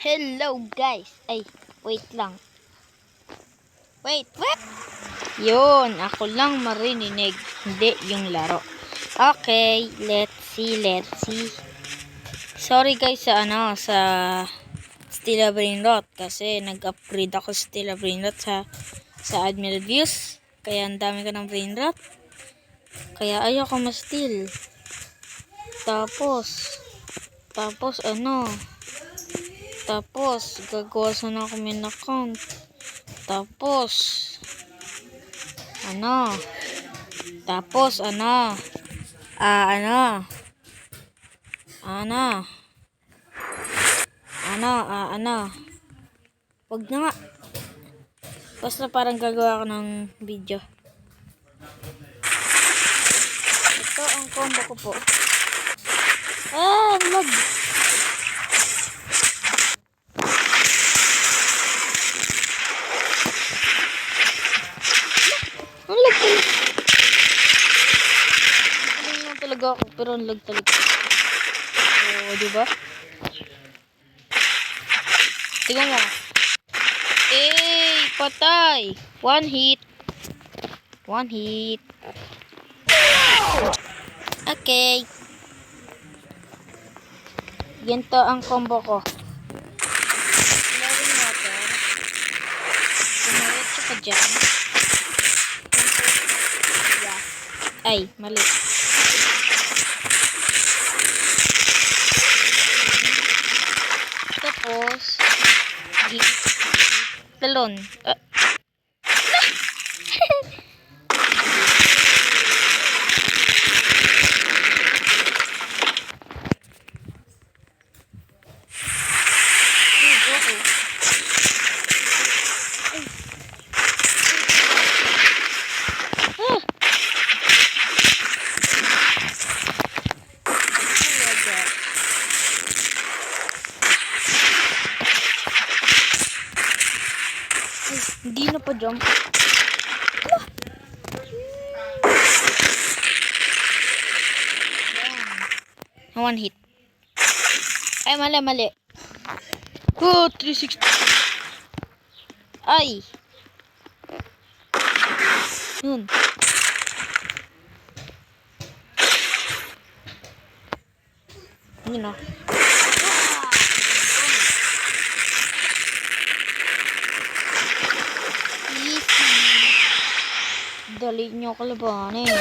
Hello guys. Ay, wait lang. Wait. Yun, ako lang marinig. Hindi yung laro. Okay, let's see. Sorry guys sa Stella Brainrot kasi nag-upgrade ako sa Stella Brainrot sa admin reviews. Kaya ang dami ko ng Brainrot. Kaya ayoko ma-steal. Tapos gagawa sana ako min account. Tapos wag na nga. Basta parang gagawa ako ng video. Ito ang combo ko po. Lag. Lag talaga ako, pero ang lag talaga. Oo, diba? Tingnan mo. Patay! One hit. Okay. Ganito ang combo ko. Ilagay natin. Tumiretso ka dyan. Ay, mali. Tapos, talon. Hindi na pa jump. One hit. Ay, mali. Oh, 360. Ay. Yun. Yun o. Easy. Dali nyo kalabanin.